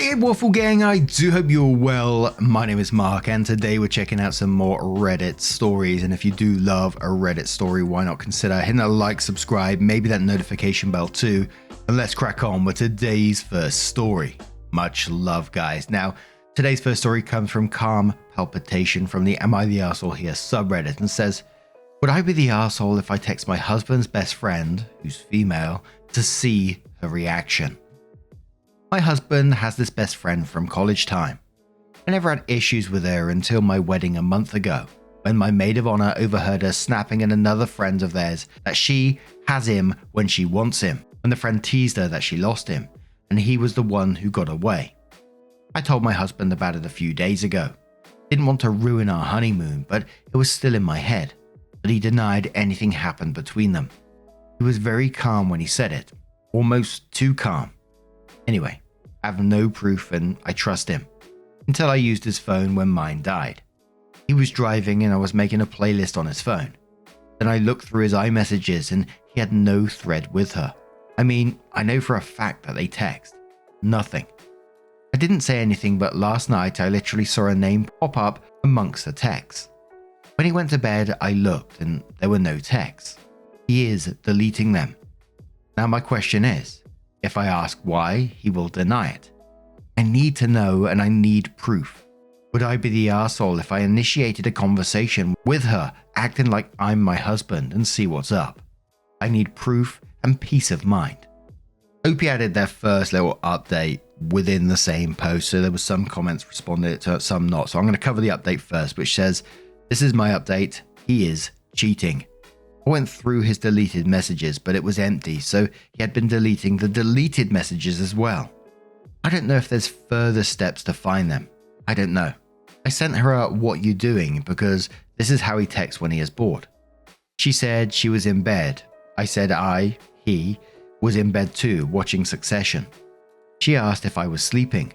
Hey Waffle Gang, I do hope you're well. My name is Mark and today we're checking out some more Reddit stories, and if you do love a Reddit story, why not consider hitting a like, subscribe, maybe that notification bell too, and let's crack on with today's first story. Much love guys. Now, today's first story comes from Calm Palpitation from the Am I the Arsehole Here subreddit and says, would I be the arsehole if I text my husband's best friend, who's female, to see her reaction? My husband has this best friend from college time. I never had issues with her until my wedding a month ago, when my maid of honor overheard her snapping at another friend of theirs that she has him when she wants him, when the friend teased her that she lost him, and he was the one who got away. I told my husband about it a few days ago. Didn't want to ruin our honeymoon, but it was still in my head. But he denied anything happened between them. He was very calm when he said it, almost too calm. Anyway, I have no proof and I trust him, until I used his phone when mine died. He was driving and I was making a playlist on his phone. Then I looked through his iMessages and he had no thread with her. I mean, I know for a fact that they text. Nothing. I didn't say anything, but last night I literally saw a name pop up amongst the texts. When he went to bed, I looked and there were no texts. He is deleting them. Now my question is, if I ask why, he will deny it. I need to know and I need proof. Would I be the arsehole if I initiated a conversation with her, acting like I'm my husband and see what's up? I need proof and peace of mind. OP added their first little update within the same post, so there was some comments responded to it, some not. So I'm going to cover the update first, which says, this is my update, he is cheating. I went through his deleted messages, but it was empty, so he had been deleting the deleted messages as well. I don't know if there's further steps to find them. I don't know. I sent her a "what you doing" because this is how he texts when he is bored. She said she was in bed. I said he, was in bed too, watching Succession. She asked if I was sleeping.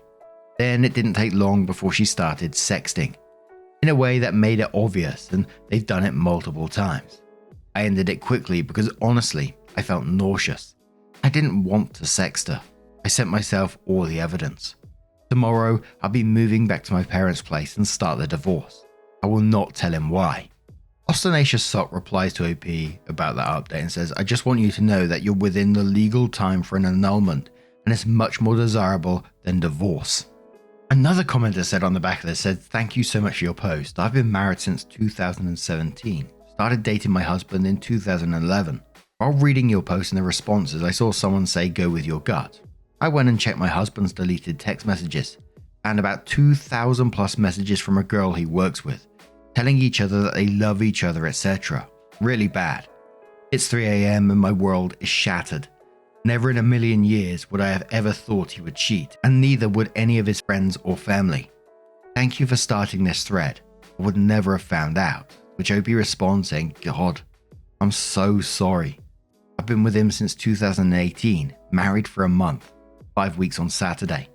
Then it didn't take long before she started sexting, in a way that made it obvious, and they've done it multiple times. I ended it quickly because honestly, I felt nauseous. I didn't want to sext her. I sent myself all the evidence. Tomorrow, I'll be moving back to my parents' place and start the divorce. I will not tell him why. Ostentatious Sock replies to OP about that update and says, I just want you to know that you're within the legal time for an annulment and it's much more desirable than divorce. Another commenter said on the back of this said, thank you so much for your post. I've been married since 2017. Started dating my husband in 2011. While reading your post and the responses, I saw someone say go with your gut. I went and checked my husband's deleted text messages, and about 2,000 plus messages from a girl he works with, telling each other that they love each other, etc. Really bad. It's 3 AM and my world is shattered. Never in a million years would I have ever thought he would cheat, and neither would any of his friends or family. Thank you for starting this thread. I would never have found out. Which OP responds saying, God, I'm so sorry. I've been with him since 2018, married for a month, 5 weeks on Saturday.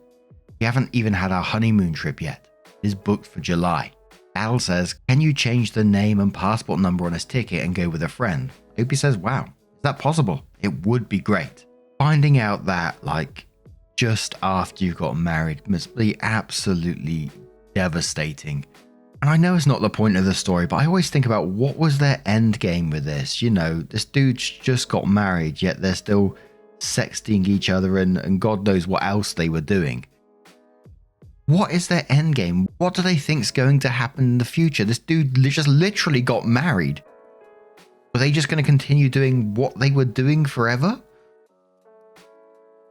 We haven't even had our honeymoon trip yet. It is booked for July. Al says, can you change the name and passport number on his ticket and go with a friend? OP says, wow, is that possible? It would be great. Finding out that, just after you got married must be absolutely devastating. And I know it's not the point of the story, but I always think about what was their end game with this. You know, this dude just got married, yet they're still sexting each other and God knows what else they were doing. What is their end game? What do they think is going to happen in the future? This dude just literally got married. Were they just going to continue doing what they were doing forever?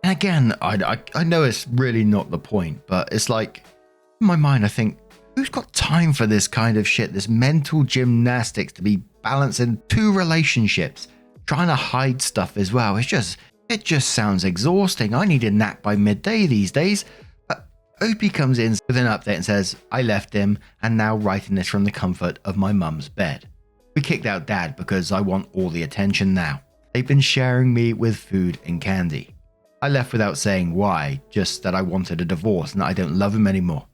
And again, I know it's really not the point, but it's like, in my mind, I think, who's got time for this kind of shit? This mental gymnastics to be balancing two relationships, trying to hide stuff as well. It just sounds exhausting. I need a nap by midday these days. But OP comes in with an update and says, I left him and now writing this from the comfort of my mum's bed. We kicked out dad because I want all the attention now. They've been sharing me with food and candy. I left without saying why, just that I wanted a divorce and that I don't love him anymore.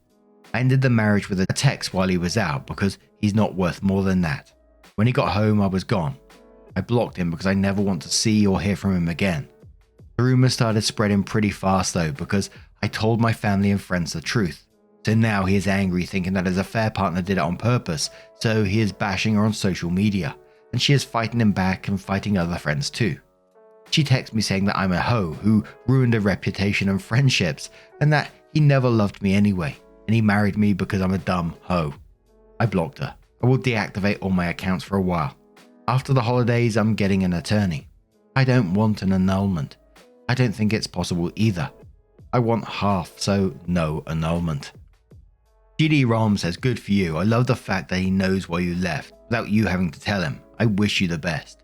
I ended the marriage with a text while he was out because he's not worth more than that. When he got home, I was gone. I blocked him because I never want to see or hear from him again. The rumors started spreading pretty fast though because I told my family and friends the truth. So now he is angry, thinking that his affair partner did it on purpose, so he is bashing her on social media, and she is fighting him back and fighting other friends too. She texts me saying that I'm a hoe who ruined her reputation and friendships, and that he never loved me anyway, and he married me because I'm a dumb hoe. I blocked her. I will deactivate all my accounts for a while. After the holidays, I'm getting an attorney. I don't want an annulment. I don't think it's possible either. I want half, so no annulment. GD Rom says, good for you. I love the fact that he knows why you left without you having to tell him. I wish you the best.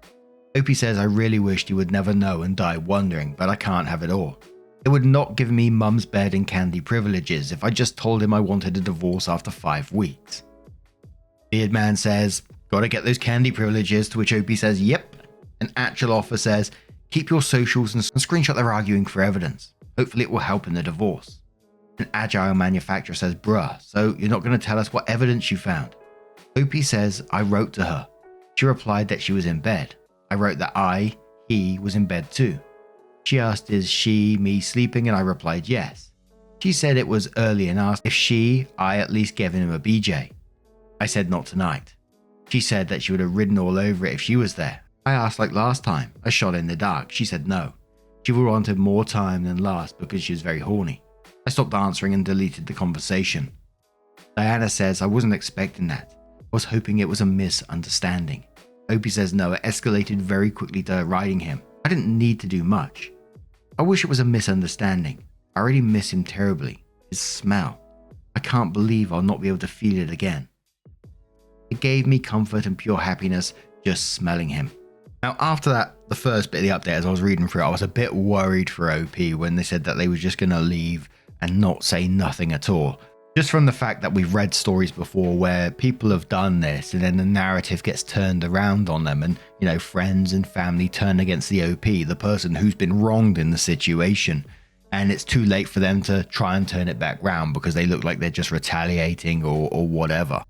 Opie says, I really wished he would never know and die wondering, but I can't have it all. It would not give me mum's bed and candy privileges if I just told him I wanted a divorce after 5 weeks. Beardman says, gotta get those candy privileges, to which Opie says, yep. An actual offer says, keep your socials and screenshot their arguing for evidence. Hopefully it will help in the divorce. An agile manufacturer says, bruh, so you're not going to tell us what evidence you found? Opie says, I wrote to her. She replied that she was in bed. I wrote that he was in bed too. She asked, is she, me sleeping? And I replied, yes. She said it was early and asked if I at least given him a BJ. I said not tonight. She said that she would have ridden all over it if she was there. I asked like last time, a shot in the dark. She said no. She would wanted more time than last because she was very horny. I stopped answering and deleted the conversation. Diana says, I wasn't expecting that. I was hoping it was a misunderstanding. Opie says no, it escalated very quickly to riding him. I didn't need to do much. I wish it was a misunderstanding. I already miss him terribly. His smell. I can't believe I'll not be able to feel it again. It gave me comfort and pure happiness just smelling him. Now after that, the first bit of the update, as I was reading through it, I was a bit worried for OP when they said that they were just going to leave and not say nothing at all. Just from the fact that we've read stories before where people have done this and then the narrative gets turned around on them and, you know, friends and family turn against the OP, the person who's been wronged in the situation. And it's too late for them to try and turn it back round because they look like they're just retaliating or whatever.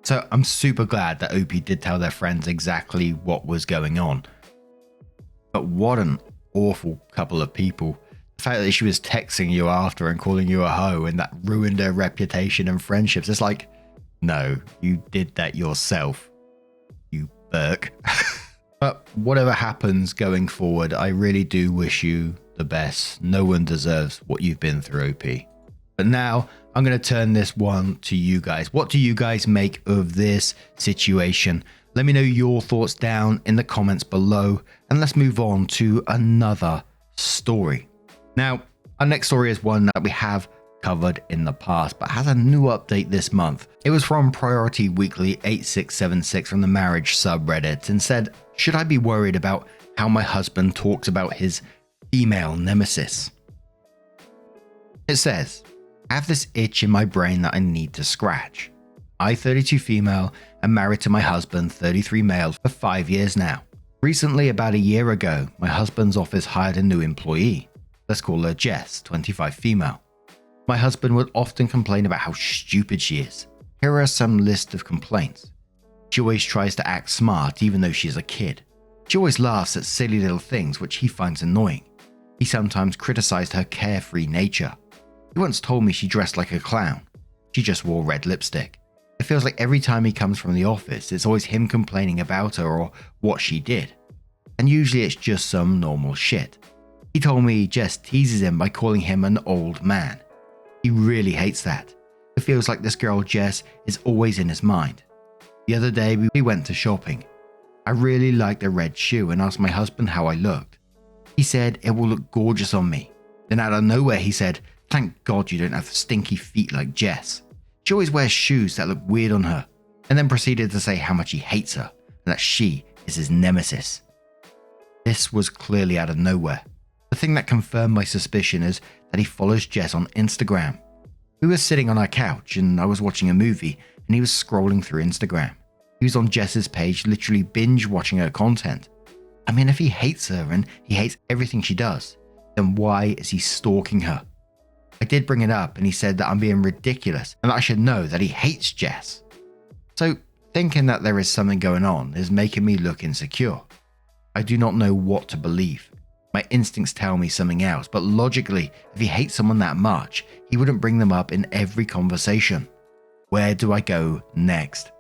So I'm super glad that OP did tell their friends exactly what was going on. But what an awful couple of people. The fact that she was texting you after and calling you a hoe and that ruined her reputation and friendships. It's like, no, you did that yourself, you Burke. But whatever happens going forward, I really do wish you the best. No one deserves what you've been through, OP. But now I'm going to turn this one to you guys. What do you guys make of this situation? Let me know your thoughts down in the comments below, and let's move on to another story. Now, our next story is one that we have covered in the past, but has a new update this month. It was from Priority Weekly 8676 from the marriage subreddit and said, should I be worried about how my husband talks about his female nemesis? It says, I have this itch in my brain that I need to scratch. I, 32 female, am married to my husband, 33 male, for 5 years now. Recently, about a year ago, my husband's office hired a new employee. Let's call her Jess, 25 female. My husband would often complain about how stupid she is. Here are some list of complaints. She always tries to act smart even though she's a kid. She always laughs at silly little things which he finds annoying. He sometimes criticized her carefree nature. He once told me she dressed like a clown. She just wore red lipstick. It feels like every time he comes from the office, it's always him complaining about her or what she did. And usually it's just some normal shit. He told me Jess teases him by calling him an old man. He really hates that. It feels like this girl Jess is always in his mind. The other day we went to shopping. I really liked a red shoe and asked my husband how I looked. He said it will look gorgeous on me. Then out of nowhere he said, thank God you don't have stinky feet like Jess. She always wears shoes that look weird on her, and then proceeded to say how much he hates her and that she is his nemesis. This was clearly out of nowhere. The thing that confirmed my suspicion is that he follows Jess on Instagram. We were sitting on our couch and I was watching a movie and he was scrolling through Instagram. He was on Jess's page literally binge watching her content. I mean, if he hates her and he hates everything she does, then why is he stalking her? I did bring it up and he said that I'm being ridiculous and that I should know that he hates Jess. So thinking that there is something going on is making me look insecure. I do not know what to believe. My instincts tell me something else, but logically, if he hates someone that much, he wouldn't bring them up in every conversation. Where do I go next?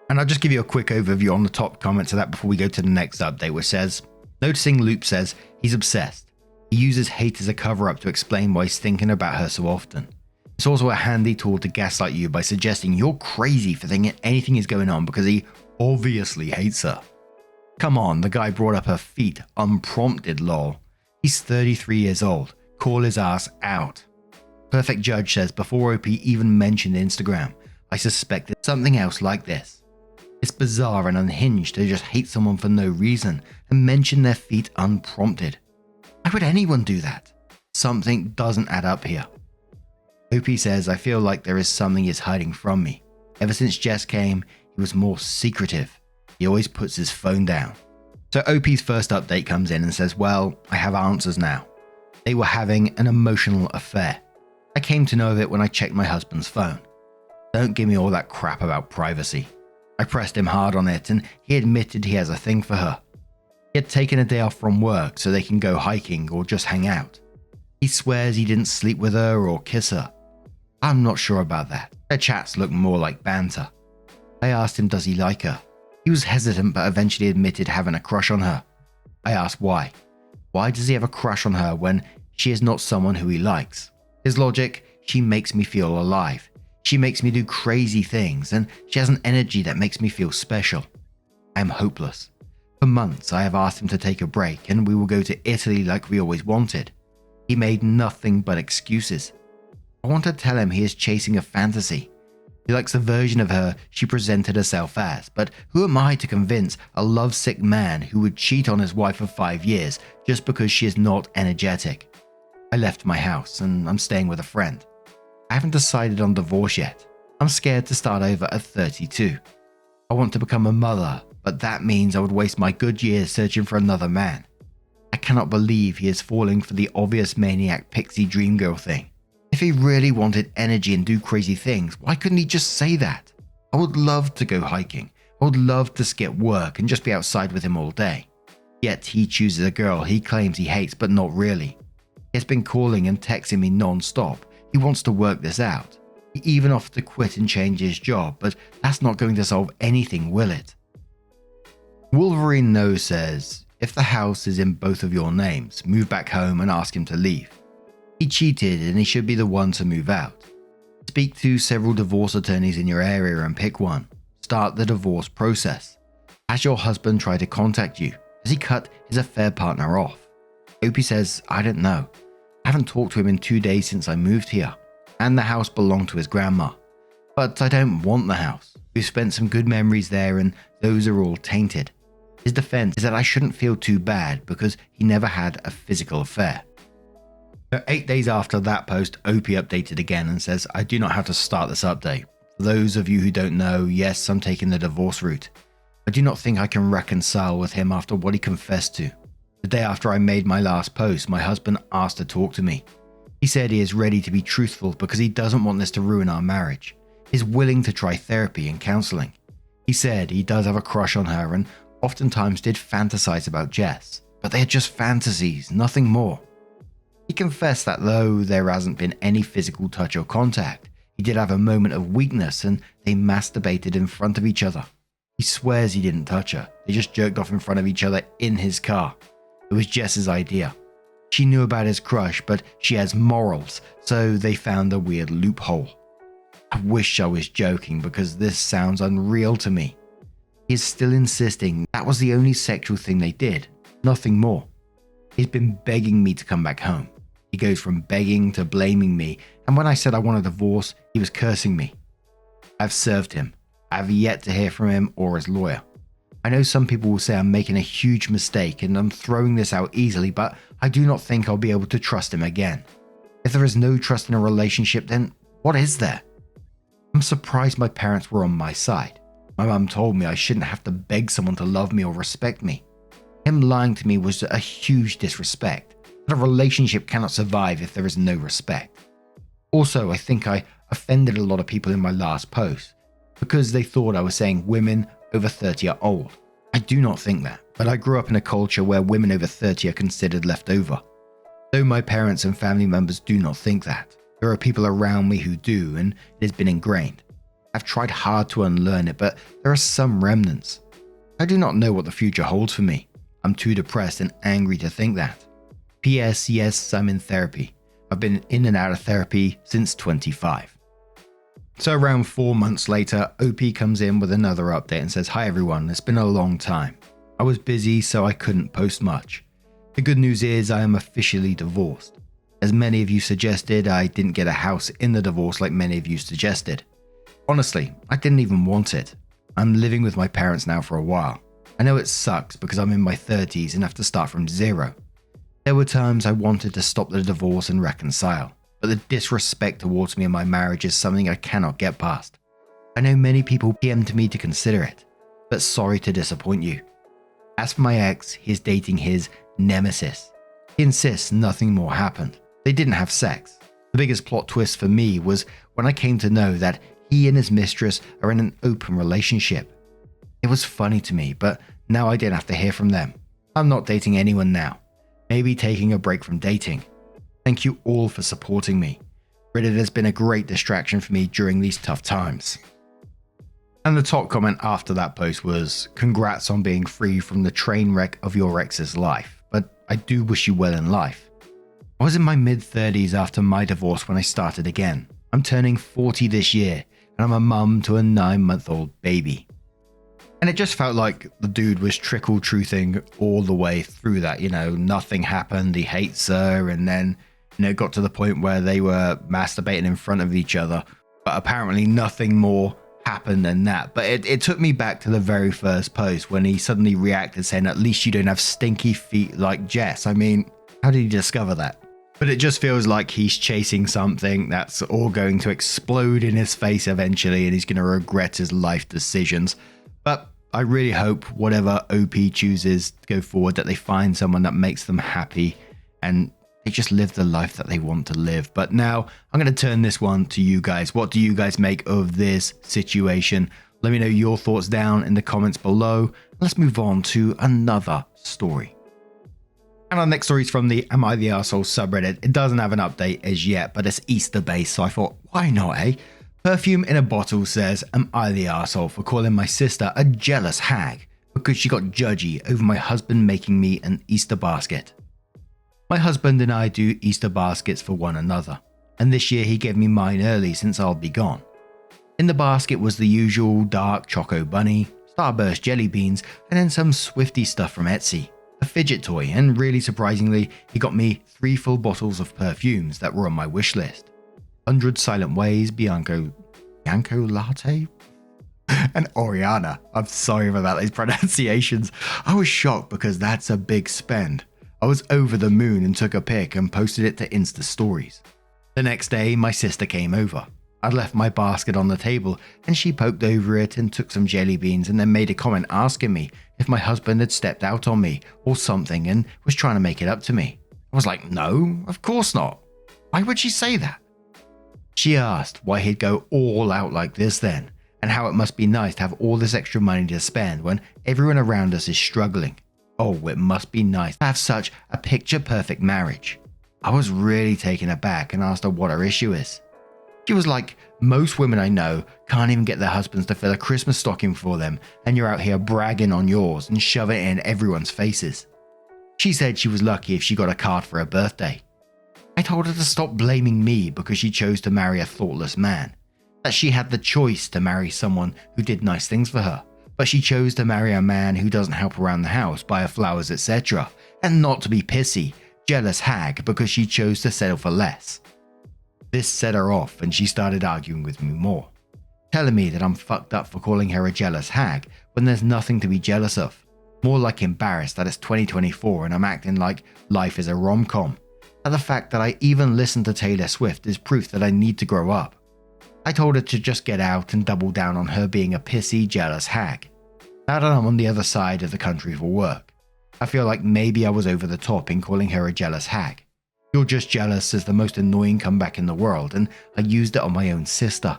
And I'll just give you a quick overview on the top comments of that before we go to the next update, which says, noticing Loop says he's obsessed. He uses hate as a cover-up to explain why he's thinking about her so often. It's also a handy tool to gaslight you by suggesting you're crazy for thinking anything is going on because he obviously hates her. Come on, the guy brought up her feet unprompted, lol. He's 33 years old. Call his ass out. Perfect Judge says before OP even mentioned Instagram, I suspected something else like this. It's bizarre and unhinged to just hate someone for no reason and mention their feet unprompted. Why would anyone do that? Something doesn't add up here. OP says, I feel like there is something he's hiding from me. Ever since Jess came, he was more secretive. He always puts his phone down. So OP's first update comes in and says, well, I have answers now. They were having an emotional affair. I came to know of it when I checked my husband's phone. Don't give me all that crap about privacy. I pressed him hard on it and he admitted he has a thing for her. He had taken a day off from work so they can go hiking or just hang out. He swears he didn't sleep with her or kiss her. I'm not sure about that. Their chats look more like banter. I asked him does he like her. He was hesitant but eventually admitted having a crush on her. I asked why. Why does he have a crush on her when she is not someone who he likes? His logic, she makes me feel alive. She makes me do crazy things and she has an energy that makes me feel special. I am hopeless. For months I have asked him to take a break and we will go to Italy like we always wanted. He made nothing but excuses. I want to tell him he is chasing a fantasy. He likes the version of her she presented herself as, but who am I to convince a lovesick man who would cheat on his wife of 5 years just because she is not energetic? I left my house and I'm staying with a friend. I haven't decided on divorce yet. I'm scared to start over at 32. I want to become a mother, but that means I would waste my good years searching for another man. I cannot believe he is falling for the obvious maniac pixie dream girl thing. If he really wanted energy and do crazy things, why couldn't he just say that? I would love to go hiking. I would love to skip work and just be outside with him all day. Yet he chooses a girl he claims he hates but not really. He has been calling and texting me non-stop. He wants to work this out. He even offered to quit and change his job, but that's not going to solve anything, will it? Wolverine No says, if the house is in both of your names, move back home and ask him to leave. He cheated and he should be the one to move out. Speak to several divorce attorneys in your area and pick one. Start the divorce process. Has your husband tried to contact you? Has he cut his affair partner off? Opie says, I don't know. I haven't talked to him in 2 days since I moved here. And the house belonged to his grandma. But I don't want the house. We've spent some good memories there and those are all tainted. His defense is that I shouldn't feel too bad because he never had a physical affair. So 8 days after that post, OP updated again and says, I do not know how to start this update. For those of you who don't know, yes, I'm taking the divorce route. I do not think I can reconcile with him after what he confessed to. The day after I made my last post, my husband asked to talk to me. He said he is ready to be truthful because he doesn't want this to ruin our marriage. He's willing to try therapy and counseling. He said he does have a crush on her and oftentimes did fantasize about Jess, but they are just fantasies, nothing more. He confessed that though there hasn't been any physical touch or contact, he did have a moment of weakness and they masturbated in front of each other. He swears he didn't touch her, they just jerked off in front of each other in his car. It was Jess's idea. She knew about his crush, but she has morals, so they found a weird loophole. I wish I was joking because this sounds unreal to me. He is still insisting that was the only sexual thing they did, nothing more. He's been begging me to come back home. He goes from begging to blaming me, and when I said I want a divorce, he was cursing me. I've served him. I have yet to hear from him or his lawyer. I know some people will say I'm making a huge mistake and I'm throwing this out easily, but I do not think I'll be able to trust him again. If there is no trust in a relationship, then what is there? I'm surprised my parents were on my side. My mum told me I shouldn't have to beg someone to love me or respect me. Him lying to me was a huge disrespect, but a relationship cannot survive if there is no respect. Also, I think I offended a lot of people in my last post because they thought I was saying women over 30 are old. I do not think that, but I grew up in a culture where women over 30 are considered left over. Though my parents and family members do not think that, there are people around me who do, and it has been ingrained. I've tried hard to unlearn it, but there are some remnants. I do not know what the future holds for me. I'm too depressed and angry to think that. P.S. Yes, I'm in therapy. I've been in and out of therapy since 25. So around 4 months later, OP comes in with another update and says, "Hi everyone, it's been a long time. I was busy, so I couldn't post much. The good news is I am officially divorced. As many of you suggested, I didn't get a house in the divorce like many of you suggested. Honestly, I didn't even want it. I'm living with my parents now for a while. I know it sucks because I'm in my 30s and have to start from zero. There were times I wanted to stop the divorce and reconcile, but the disrespect towards me and my marriage is something I cannot get past. I know many people PM'd me to consider it, but sorry to disappoint you. As for my ex, he is dating his nemesis. He insists nothing more happened. They didn't have sex. The biggest plot twist for me was when I came to know that he and his mistress are in an open relationship. It was funny to me, but now I didn't have to hear from them. I'm not dating anyone now. Maybe taking a break from dating. Thank you all for supporting me. Reddit has been a great distraction for me during these tough times." And the top comment after that post was, "Congrats on being free from the train wreck of your ex's life, but I do wish you well in life. I was in my mid-30s after my divorce when I started again. I'm turning 40 this year, and I'm a mum to a 9-month-old baby." And it just felt like the dude was trickle-truthing all the way through that. Nothing happened, he hates her, and then, it got to the point where they were masturbating in front of each other. But apparently nothing more happened than that. But it took me back to the very first post when he suddenly reacted saying, "At least you don't have stinky feet like Jess." I mean, how did he discover that? But it just feels like he's chasing something that's all going to explode in his face eventually, and he's going to regret his life decisions. But I really hope whatever OP chooses to go forward, that they find someone that makes them happy and they just live the life that they want to live. But now I'm going to turn this one to you guys. What do you guys make of this situation? Let me know your thoughts down in the comments below. Let's move on to another story. And our next story is from the Am I the Arsehole subreddit. It doesn't have an update as yet, but it's Easter based, so I thought, why not, eh? Perfume in a Bottle says, "Am I the arsehole for calling my sister a jealous hag because she got judgy over my husband making me an Easter basket? My husband and I do Easter baskets for one another, and this year he gave me mine early since I'll be gone. In the basket was the usual dark choco bunny, Starburst jelly beans, and then some Swifty stuff from Etsy, a fidget toy, and really surprisingly, he got me 3 full bottles of perfumes that were on my wish list. 100 Silent Ways, Bianco Latte, and Oriana. I'm sorry about these pronunciations. I was shocked because that's a big spend. I was over the moon and took a pic and posted it to Insta stories. The next day, my sister came over. I left my basket on the table and she poked over it and took some jelly beans and then made a comment asking me if my husband had stepped out on me or something and was trying to make it up to me. I was like, no, of course not. Why would she say that? She asked why he'd go all out like this then, and how it must be nice to have all this extra money to spend when everyone around us is struggling. Oh, it must be nice to have such a picture-perfect marriage. I was really taken aback and asked her what her issue is. She was like, most women I know can't even get their husbands to fill a Christmas stocking for them, and you're out here bragging on yours and shoving it in everyone's faces. She said she was lucky if she got a card for her birthday. I told her to stop blaming me because she chose to marry a thoughtless man, that she had the choice to marry someone who did nice things for her, but she chose to marry a man who doesn't help around the house, buy her flowers, etc., and not to be pissy, jealous hag because she chose to settle for less. This set her off and she started arguing with me more, telling me that I'm fucked up for calling her a jealous hag when there's nothing to be jealous of, more like embarrassed that it's 2024 and I'm acting like life is a rom-com. And the fact that I even listen to Taylor Swift is proof that I need to grow up. I told her to just get out and double down on her being a pissy, jealous hag. Now that I'm on the other side of the country for work, I feel like maybe I was over the top in calling her a jealous hag. You're just jealous is the most annoying comeback in the world, and I used it on my own sister.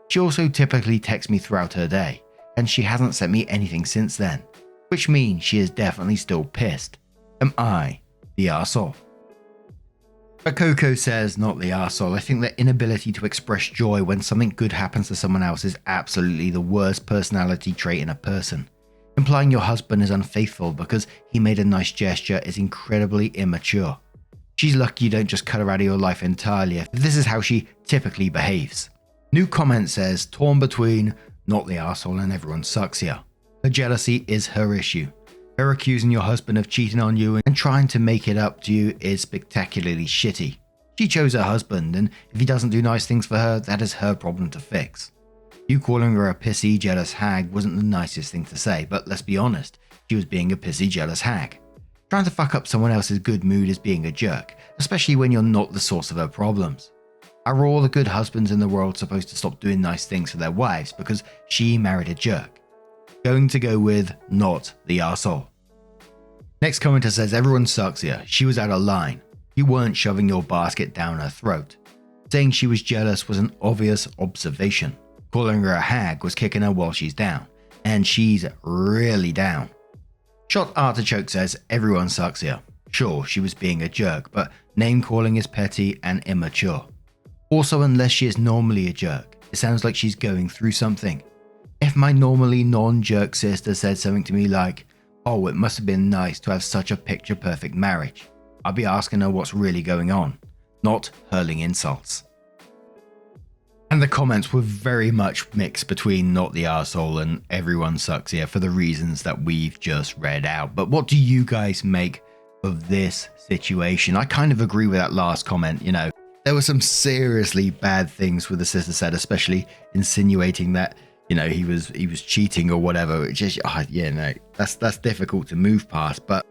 She also typically texts me throughout her day, and she hasn't sent me anything since then. which means she is definitely still pissed. Am I the arsehole? But Coco says, not the arsehole. I think the inability to express joy when something good happens to someone else is absolutely the worst personality trait in a person. Implying your husband is unfaithful because he made a nice gesture is incredibly immature. She's lucky you don't just cut her out of your life entirely if this is how she typically behaves. New comment says, torn between not the arsehole and everyone sucks here. Her jealousy is her issue. Her accusing your husband of cheating on you and trying to make it up to you is spectacularly shitty. She chose her husband, and if he doesn't do nice things for her, that is her problem to fix. You calling her a pissy, jealous hag wasn't the nicest thing to say, but let's be honest, she was being a pissy, jealous hag. Trying to fuck up someone else's good mood is being a jerk, especially when you're not the source of her problems. Are all the good husbands in the world supposed to stop doing nice things for their wives because she married a jerk? Going to go with not the arsehole. Next commenter says, everyone sucks here. She was out of line. You weren't shoving your basket down her throat. Saying she was jealous was an obvious observation. Calling her a hag was kicking her while she's down. And she's really down. Shot Artichoke says, everyone sucks here. Sure, she was being a jerk, but name calling is petty and immature. Also, unless she is normally a jerk, it sounds like she's going through something. If my normally non-jerk sister said something to me like, oh, it must have been nice to have such a picture-perfect marriage, I'd be asking her what's really going on, not hurling insults. And the comments were very much mixed between not the arsehole and everyone sucks here for the reasons that we've just read out. But what do you guys make of this situation? I kind of agree with that last comment, you know. There were some seriously bad things with the sister said, especially insinuating that, you know, he was cheating or whatever. It's just, yeah, no, that's difficult to move past. But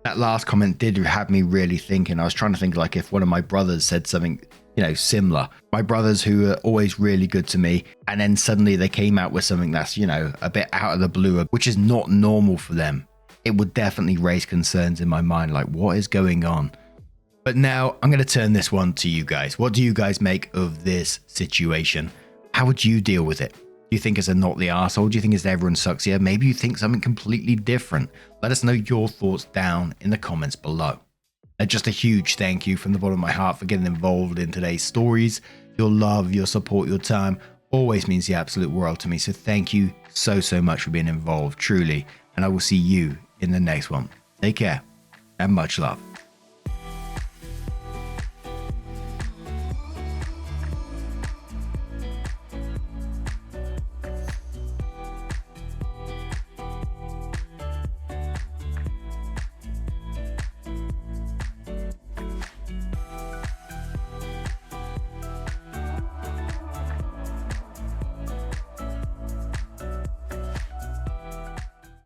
that last comment did have me really thinking. I was trying to think like if one of my brothers said something, you know, similar. My brothers who are always really good to me, and then suddenly they came out with something that's, you know, a bit out of the blue, which is not normal for them. It would definitely raise concerns in my mind, like what is going on? But now I'm going to turn this one to you guys. What do you guys make of this situation? How would you deal with it? Do you think it's a not the arsehole? Do you think it's everyone sucks here? Maybe you think something completely different. Let us know your thoughts down in the comments below. And just a huge thank you from the bottom of my heart for getting involved in today's stories. Your love, your support, your time always means the absolute world to me. So thank you so much for being involved, truly. And I will see you in the next one. Take care and much love.